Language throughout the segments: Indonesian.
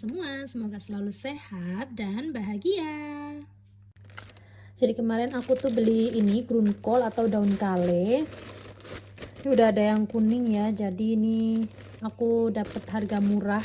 semua. Semoga selalu sehat dan bahagia. Jadi kemarin aku tuh beli ini green call atau daun kale. Ini udah ada yang kuning ya. Jadi ini aku dapat harga murah,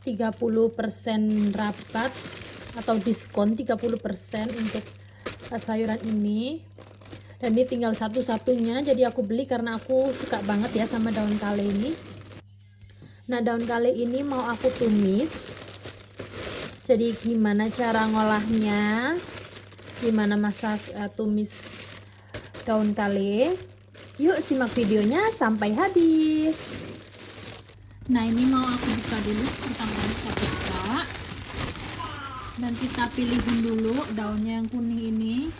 30% rabat atau diskon 30% untuk sayuran ini. Dan ini tinggal satu-satunya, jadi aku beli karena aku suka banget ya sama daun kale ini. Nah, daun kale ini mau aku tumis. Jadi gimana cara ngolahnya, gimana masak tumis daun kale, yuk simak videonya sampai habis. Nah, ini mau aku buka dulu, pertama kita buka dan kita pilihin dulu daunnya yang kuning ini,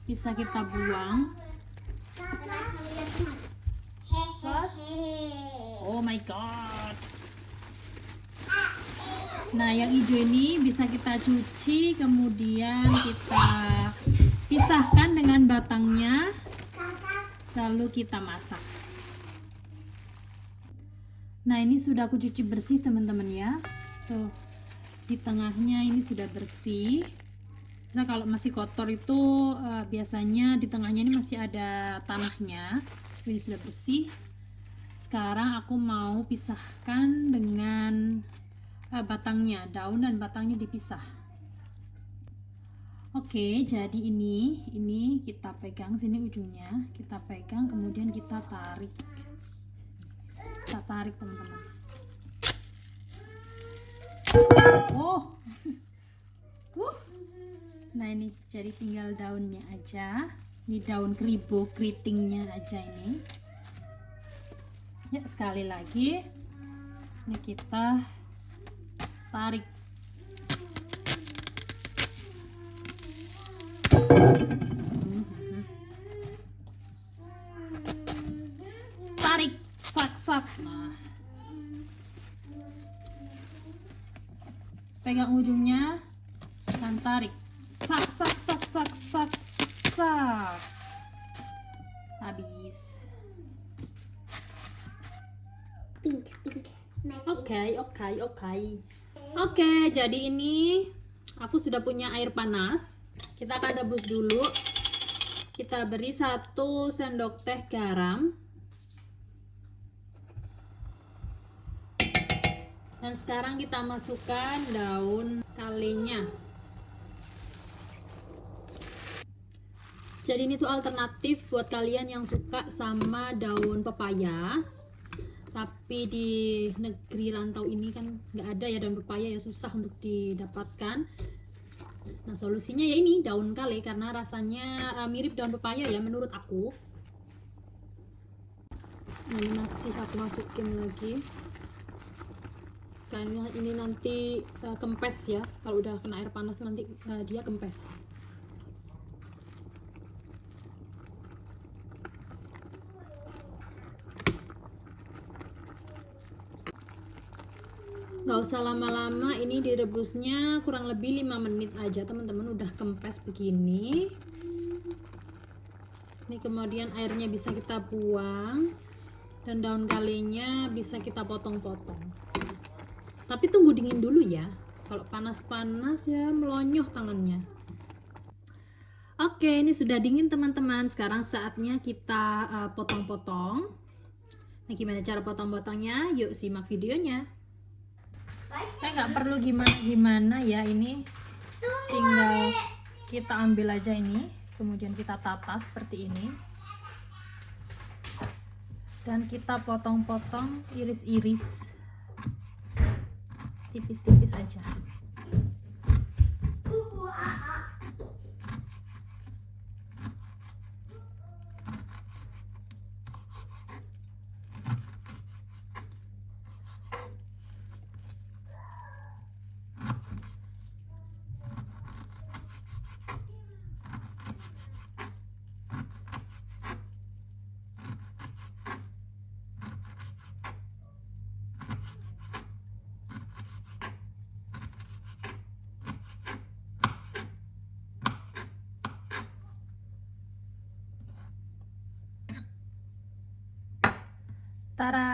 bisa kita buang. Terus, oh my god. Nah, yang hijau ini bisa kita cuci, kemudian kita pisahkan dengan batangnya, lalu kita masak. Nah, ini sudah aku cuci bersih teman-teman ya. Tuh, di tengahnya ini sudah bersih. Nah, kalau masih kotor itu biasanya di tengahnya ini masih ada tanahnya. Ini sudah bersih. Sekarang aku mau pisahkan dengan batangnya, daun dan batangnya dipisah. Oke, jadi ini kita pegang sini ujungnya, kita pegang kemudian kita tarik. Kita tarik teman-teman. Oh. Nah, ini jadi tinggal daunnya aja. Ini daun keribo keritingnya aja ini. Ya, sekali lagi. Ini kita tarik. Tarik, sak-sak. Nah. Pegang ujungnya dan tarik. Sak sak sak sak sak sak. Habis. Oke, jadi ini aku sudah punya air panas. Kita akan rebus dulu. Kita beri 1 sendok teh garam. Dan sekarang kita masukkan daun kalenya. Jadi ini tuh alternatif buat kalian yang suka sama daun pepaya. Tapi di negeri rantau ini kan nggak ada ya daun pepaya, ya susah untuk didapatkan. Nah, solusinya ya ini daun kale karena rasanya mirip daun pepaya ya menurut aku. Nah, ini masih aku masukin lagi. Karena ini nanti kempes ya. Kalau udah kena air panas nanti dia kempes. Nggak usah lama-lama, ini direbusnya kurang lebih 5 menit aja teman-teman, udah kempes begini. Ini kemudian airnya bisa kita buang dan daun kalenya bisa kita potong-potong. Tapi tunggu dingin dulu ya, kalau panas-panas ya melonyoh tangannya. Oke, ini sudah dingin teman-teman, sekarang saatnya kita potong-potong. Nah, gimana cara potong-potongnya? Yuk simak videonya. Nggak perlu gimana ya, ini tinggal kita ambil aja ini, kemudian kita tata seperti ini dan kita potong-potong iris-iris tipis-tipis aja. Tara.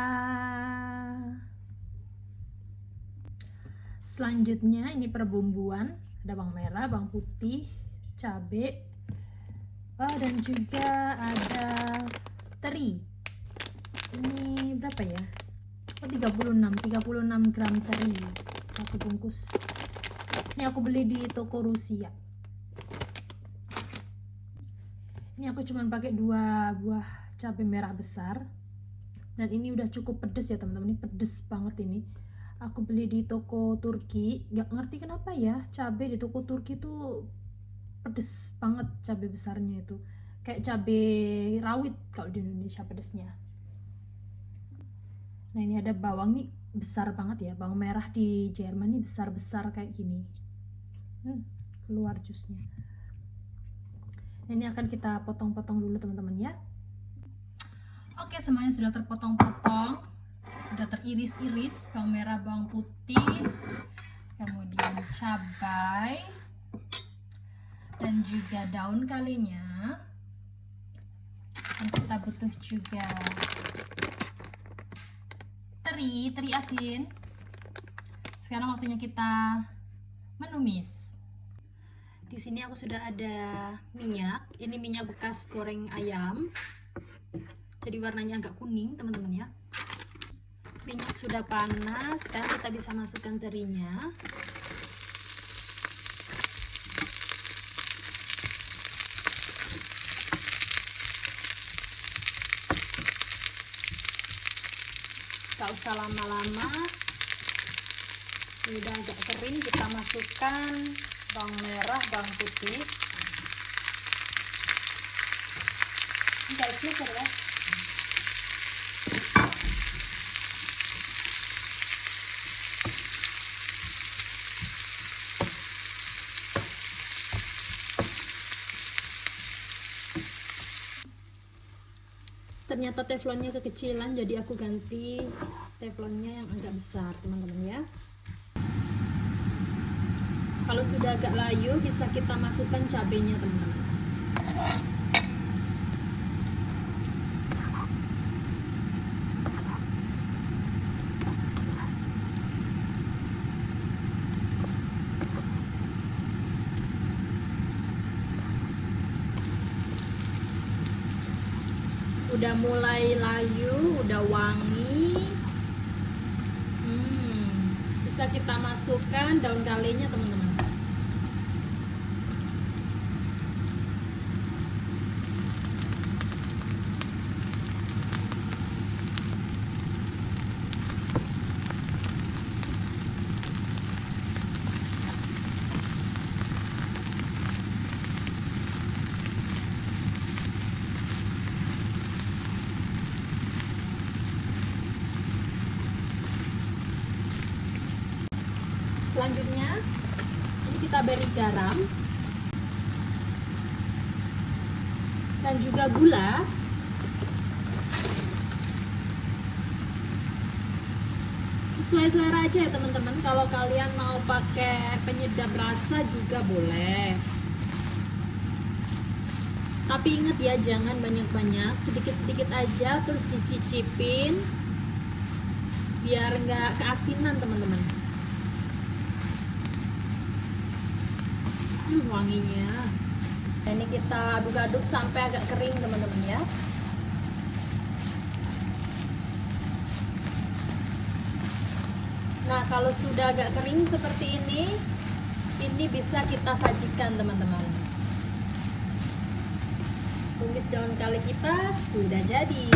Selanjutnya ini perbumbuan, ada bawang merah, bawang putih, cabai, dan juga ada teri. Ini berapa ya? 36 gram teri, satu bungkus. Ini aku beli di toko Rusia. Ini aku cuman pakai 2 buah cabai merah besar, dan ini udah cukup pedes ya teman-teman. Ini pedes banget ini. Aku beli di toko Turki, nggak ngerti kenapa ya, cabai di toko Turki tuh pedes banget, cabai besarnya itu kayak cabai rawit kalau di Indonesia pedesnya. Nah ini ada bawang nih besar banget ya, bawang merah di Jerman nih besar-besar kayak gini. Keluar jusnya. Nah, ini akan kita potong-potong dulu teman-teman ya. Oke, semuanya sudah terpotong-potong, sudah teriris-iris, bawang merah, bawang putih, kemudian cabai, dan juga daun kalinya. Dan kita butuh juga teri asin. Sekarang waktunya kita menumis. Di sini aku sudah ada minyak. Ini minyak bekas goreng ayam. Jadi warnanya agak kuning, teman-teman ya. Minyak sudah panas, sekarang kita bisa masukkan terinya. Gak usah lama-lama. Sudah agak kering, kita masukkan bawang merah, bawang putih. Enggak flicker ya. Ternyata teflonnya kekecilan, jadi aku ganti teflonnya yang agak besar teman-teman ya. Kalau sudah agak layu bisa kita masukkan cabenya teman-teman. Udah mulai layu, udah wangi. Bisa kita masukkan daun kalinya teman-teman. Selanjutnya ini kita beri garam dan juga gula. Sesuai selera aja ya teman-teman. Kalau kalian mau pakai penyedap rasa juga boleh, tapi ingat ya, jangan banyak-banyak, sedikit-sedikit aja, terus dicicipin biar nggak keasinan teman-teman. Wanginya. Ini kita aduk-aduk sampai agak kering teman-teman ya. Nah kalau sudah agak kering seperti ini bisa kita sajikan teman-teman. Tumis daun kali kita sudah jadi.